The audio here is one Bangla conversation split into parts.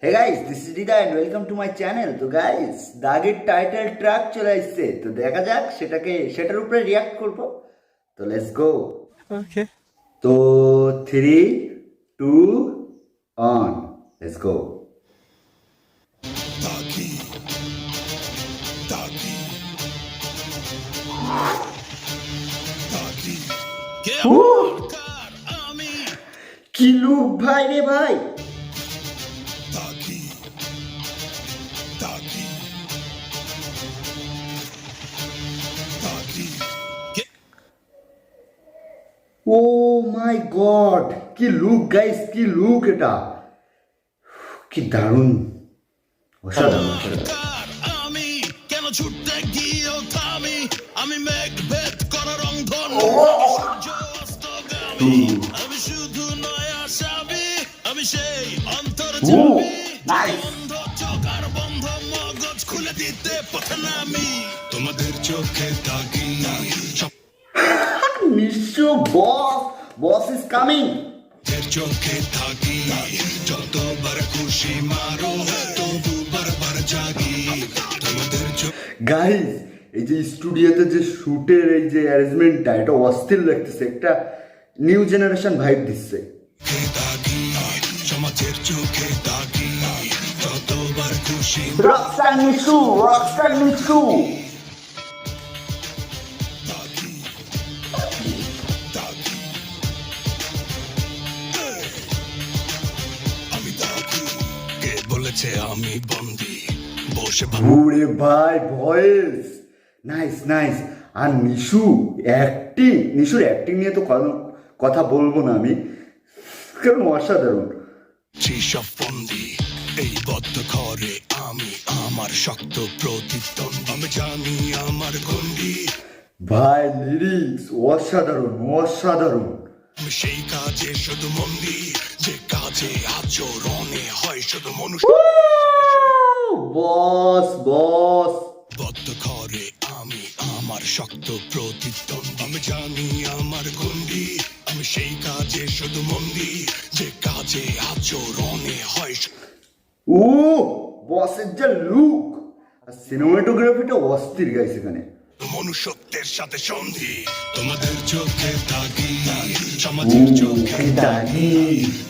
Hey guys, this is Rida and welcome to my channel. তো গাইস, দাগের টাইটেল ট্র্যাক চলে আসছে, তো দেখা যাক সেটার উপরে রিয়াক্ট করব। তো লেটস গো। ওকে তো 3 2 on, let's go. Dagi, Dagi, Dagi. কি লুক ভাই রে ভাই! Dagi, Dagi, Dagi. ও মাই গড, কি লুক গাইস, কি লুক! এটা কি দারুণ, অসাধারণ অসাধারণ। আমি কেন ছুটতে গিয়েও থামি, আমি মেঘ ভেদ করা রংধনু, অস্তগামী, আমি শুধু নয় আসামি, আমি সেই অন্তর্যামী, নাইস। বন্ধ চোখ আর বন্ধ মগজ খুলে দিতে পথে নামি, তোমাদের চোখে দাগি, নিশ্চয় বস ইজ কামিং। তোমাদের চোখে থাকি, যতবার খুশি মারো তবু বারবার জাগি, তোমাদের গাইস, এই যে স্টুডিওতে যে শুটের এই যে অ্যারেঞ্জমেন্টটা, এটা অস্থির লাগতেছে, একটা নিউ জেনারেশন ভাইব দিচ্ছে। চোখে দাগি, সমাজের চোখে দাগি, যতবার খুশি রকস্টার নিশু। দাগি, দাগি, আমি দাগি, কে বলেছে আমি বন্দি, বসে ওরে ভাই, ভয়েস নাইস। আর নিশুর অ্যাক্টিং নিয়ে তো কথা বলবো না আমি, কারণ অসাধারণ। ভাবছি সব বন্দি, এই বদ্ধ ঘরে আমি আমার শক্ত প্রতিদ্বন্দ্বী, আমি জানি আমার গন্ডি, ভাই লিরিক্স অসাধারণ। আমি সেই কাজে শুধু মন্দি, যে কাজে আচরণে হয় শুধু মনুষ্য, বস বদ্ধ ঘরে আমি আমার শক্ত প্রতিদ্বন্দ্বী, আমি জানি আমার গন্ডি, আমি সেই কাজে শুধু মন্দি, যে কাজে আচরণে হয় ও বসের যা লুক আর সিনেমাটোগ্রাফিটা অস্থির গাইস এখানে। মনুষ্যত্বের সাথে সন্ধি, তোমাদের চোখে দাগি, সমাজের চোখে দাগি,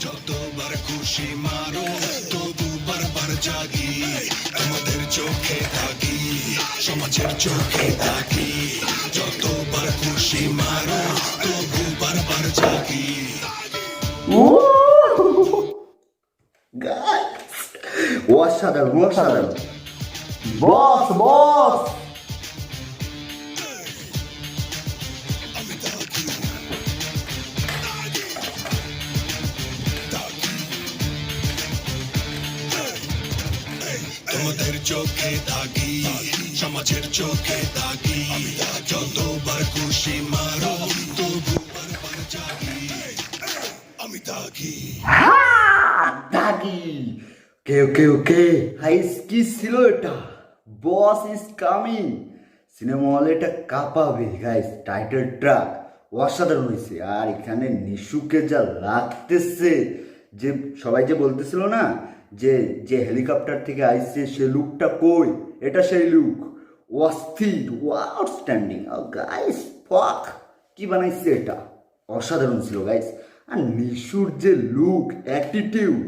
যতবার খুশি মারো তবু বারবার জাগি, তোমাদের চোখে দাগি, সমাজের চোখে দাগি, যতবার খুশি মারো তবু বারবার জাগি। গাইস, অসাধারণ। বস আমি দাগি, দাগি, তোমাদের চোখে দাগি, সমাজের চোখে দাগি, যতবার খুশি মারো তবু বারবার জাগি, আমি দাগি। দাগি। ওকে হাইস, কি ছিল এটা? Boss is coming. সিনেমা হলে এটা কাঁপাবে গাইস। টাইটেল ট্র্যাক অসাধারণ হয়েছে। আর এখানে নিশুকে যা লাগতেছে, যে সবাই যে বলতেছিল না যে যে হেলিকপ্টার থেকে আইছে সে লুকটা কই, এটা সেই লুক। অস্থির, আউটস্ট্যান্ডিং গাইস। ফাক, কি বানাইছে এটা, অসাধারণ ছিল গাইস। আর নিশুর যে লুক, অ্যাটিটিউড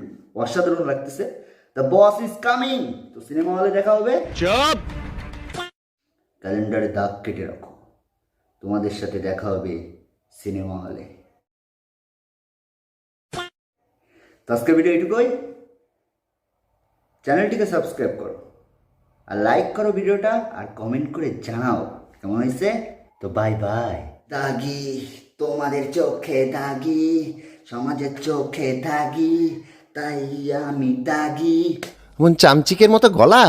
অসাধারণ লাগতেছে। The boss is coming. তো সিনেমা হলে দেখা হবে। ক্যালেন্ডারে দাগ কেটে রাখো, তোমাদের সাথে দেখা হবে সিনেমা হলে। তো আজকের ভিডিও এইটুকুই। চ্যানেলটিকে সাবস্ক্রাইব করো আর লাইক করো ভিডিওটা, আর কমেন্ট করে জানাও কেমন হয়েছে। তো বাই। দাগি, তোমাদের চোখে দাগি, সমাজের চোখে দাগি, তাই আমি দাগি। এমন চামচিকের মতো গলা।